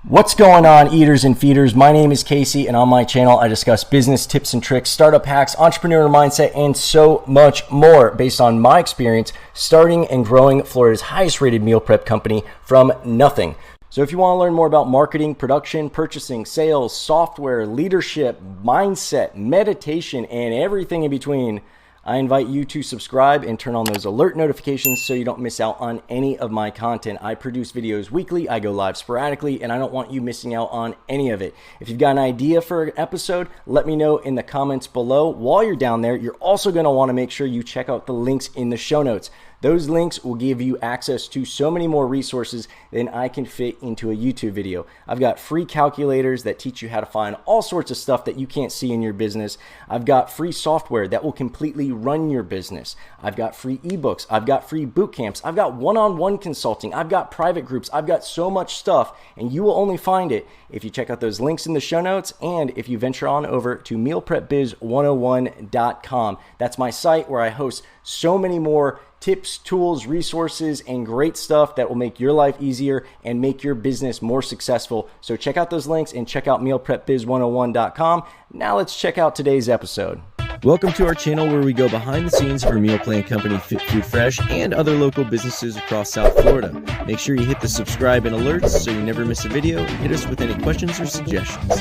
What's going on, eaters and feeders? My name is Casey, and on my channel, I discuss business tips and tricks, startup hacks, entrepreneurial mindset, and so much more based on my experience starting and growing Florida's highest rated meal prep company from nothing. So if you want to learn more about marketing, production, purchasing, sales, software, leadership, mindset, meditation, and everything in between, I invite you to subscribe and turn on those alert notifications so you don't miss out on any of my content. I produce videos weekly, I go live sporadically, and I don't want you missing out on any of it. If you've got an idea for an episode, let me know in the comments below. While you're down there, you're also going to want to make sure you check out the links in the show notes. Those links will give you access to so many more resources than I can fit into a YouTube video. I've got free calculators that teach you how to find all sorts of stuff that you can't see in your business. I've got free software that will completely run your business. I've got free ebooks. I've got free boot camps. I've got one-on-one consulting. I've got private groups. I've got so much stuff, and you will only find it if you check out those links in the show notes and if you venture on over to mealprepbiz101.com. That's my site where I host so many more tips, tools, resources, and great stuff that will make your life easier and make your business more successful. So check out those links and check out mealprepbiz101.com. Now let's check out today's episode. Welcome to our channel where we go behind the scenes for meal plan company Fit Food Fresh and other local businesses across South Florida. Make sure you hit the subscribe and alerts so you never miss a video, and hit us with any questions or suggestions.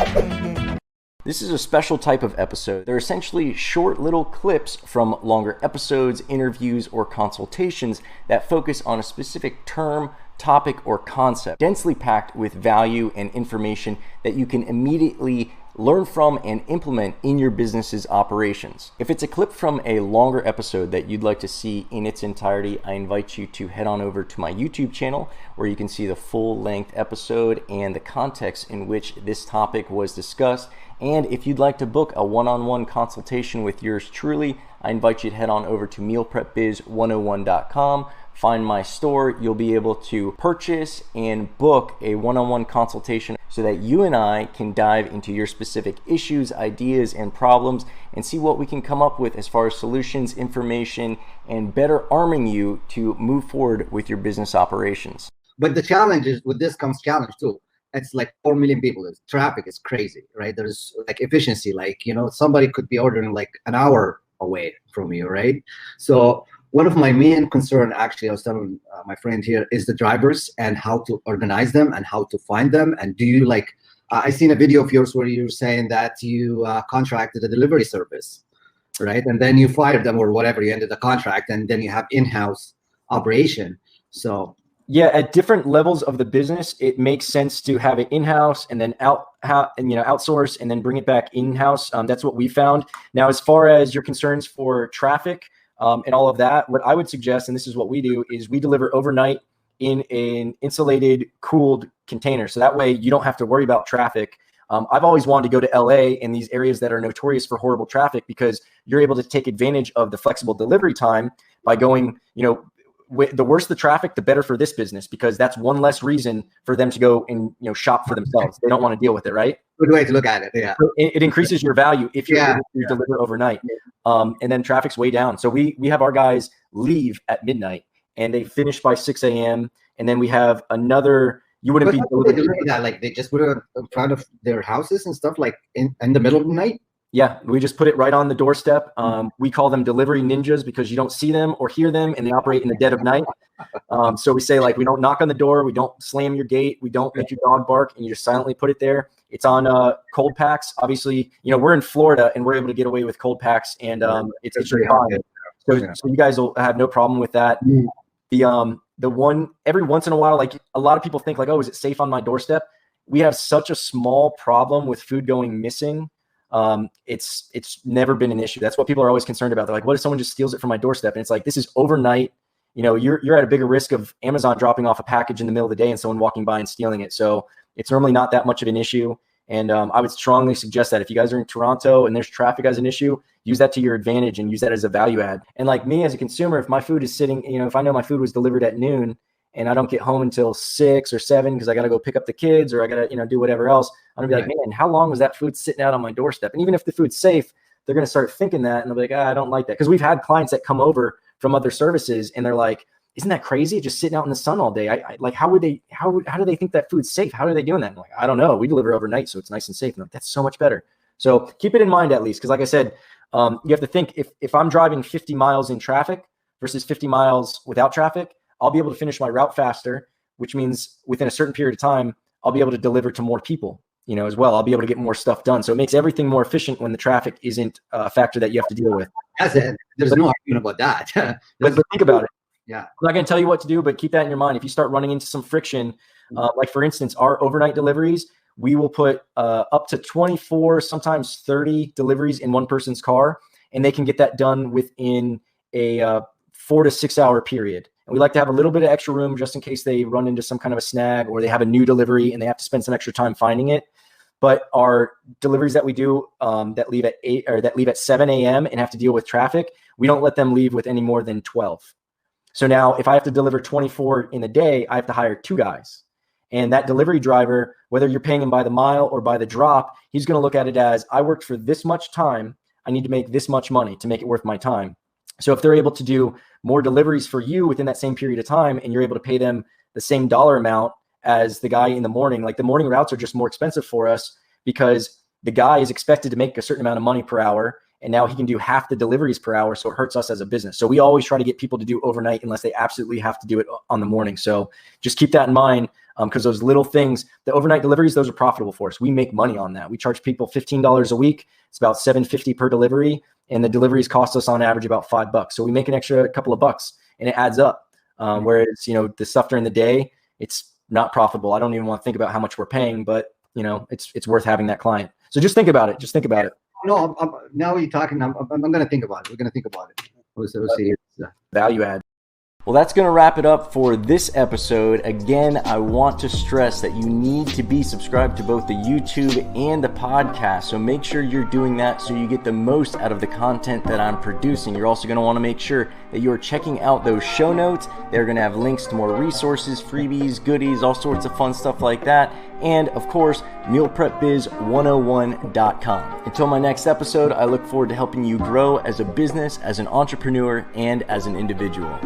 This is a special type of episode. They're essentially short little clips from longer episodes, interviews, or consultations that focus on a specific term, topic, or concept, densely packed with value and information that you can immediately learn from and implement in your business's operations. If it's a clip from a longer episode that you'd like to see in its entirety, I invite you to head on over to my YouTube channel where you can see the full-length episode and the context in which this topic was discussed. And if you'd like to book a one-on-one consultation with yours truly, I invite you to head on over to mealprepbiz101.com. Find my store. You'll be able to purchase and book a one-on-one consultation so that you and I can dive into your specific issues, ideas, and problems and see what we can come up with as far as solutions, information, and better arming you to move forward with your business operations. But the challenge is, with this comes challenge too. It's like 4 million people. Traffic is crazy, right? There's like efficiency, like, somebody could be ordering like an hour away from you, right? So one of my main concern, actually, I was telling my friend here, is the drivers and how to organize them and how to find them. And do you I seen a video of yours where you were saying that you contracted a delivery service, right? And then you fired them or whatever, you ended the contract, and then you have in-house operation. So yeah, at different levels of the business, it makes sense to have it in-house and then outsource and then bring it back in-house. That's what we found. Now, as far as your concerns for traffic and all of that, what I would suggest, and this is what we do, is we deliver overnight in an insulated, cooled container. So that way you don't have to worry about traffic. I've always wanted to go to LA in these areas that are notorious for horrible traffic, because you're able to take advantage of the flexible delivery time by going, the worse the traffic, the better for this business, because that's one less reason for them to go and shop for themselves. They don't want to deal with it, right? Good way to look at it. Yeah, so it increases your value if you're able to deliver overnight, and then traffic's way down. So we have our guys leave at midnight and they finish by 6 a.m. And then we have another. You wouldn't be doing that. Like they just put it in front of their houses and stuff, like in the middle of the night. Yeah, we just put it right on the doorstep. We call them delivery ninjas because you don't see them or hear them, and they operate in the dead of night. So we say, we don't knock on the door, we don't slam your gate, we don't make your dog bark, and you just silently put it there. It's on cold packs. Obviously, we're in Florida, and we're able to get away with cold packs, and it's really hot. So you guys will have no problem with that. The one every once in a while, a lot of people think oh, is it safe on my doorstep? We have such a small problem with food going missing. It's never been an issue. That's what people are always concerned about. They're like, what if someone just steals it from my doorstep? And it's like, this is overnight. You're at a bigger risk of Amazon dropping off a package in the middle of the day and someone walking by and stealing it. So it's normally not that much of an issue. And I would strongly suggest that if you guys are in Toronto and there's traffic as an issue, use that to your advantage and use that as a value add. And like me as a consumer, if my food is sitting, if I know my food was delivered at noon and I don't get home until 6 or 7 because I got to go pick up the kids or I got to, do whatever else, I'm gonna be like, man, how long was that food sitting out on my doorstep? And even if the food's safe, they're going to start thinking that, and they'll be like, I don't like that. Because we've had clients that come over from other services and they're like, isn't that crazy? Just sitting out in the sun all day. I like, how do they think that food's safe? How are they doing that? I'm like, I don't know. We deliver overnight, so it's nice and safe. And I'm like, that's so much better. So keep it in mind at least. Cause like I said, you have to think if I'm driving 50 miles in traffic versus 50 miles without traffic, I'll be able to finish my route faster, which means within a certain period of time, I'll be able to deliver to more people, as well. I'll be able to get more stuff done. So it makes everything more efficient when the traffic isn't a factor that you have to deal with. That's it. There's no argument about that. But think about it. Yeah. I'm not going to tell you what to do, but keep that in your mind. If you start running into some friction, like for instance, our overnight deliveries, we will put up to 24, sometimes 30 deliveries in one person's car, and they can get that done within a 4 to 6 hour period. And we like to have a little bit of extra room just in case they run into some kind of a snag or they have a new delivery and they have to spend some extra time finding it. But our deliveries that we do that leave at 8 or that leave at 7 a.m. and have to deal with traffic, we don't let them leave with any more than 12. So now if I have to deliver 24 in a day, I have to hire 2 guys. And that delivery driver, whether you're paying him by the mile or by the drop, he's going to look at it as, I worked for this much time. I need to make this much money to make it worth my time. So if they're able to do more deliveries for you within that same period of time, and you're able to pay them the same dollar amount as the guy in the morning, like the morning routes are just more expensive for us because the guy is expected to make a certain amount of money per hour. And now he can do half the deliveries per hour. So it hurts us as a business. So we always try to get people to do overnight unless they absolutely have to do it on the morning. So just keep that in mind because those little things, the overnight deliveries, those are profitable for us. We make money on that. We charge people $15 a week. It's about $7.50 per delivery. And the deliveries cost us on average about $5. So we make an extra couple of bucks and it adds up. Whereas, the stuff during the day, it's not profitable. I don't even want to think about how much we're paying, but it's worth having that client. So just think about it. Just think about it. No, now you're talking. I'm going to think about it. We're going to think about it. We'll see. Value add. Well, that's going to wrap it up for this episode. Again, I want to stress that you need to be subscribed to both the YouTube and the podcast. So make sure you're doing that so you get the most out of the content that I'm producing. You're also going to want to make sure that you're checking out those show notes. They're going to have links to more resources, freebies, goodies, all sorts of fun stuff like that. And of course, mealprepbiz101.com. Until my next episode, I look forward to helping you grow as a business, as an entrepreneur, and as an individual.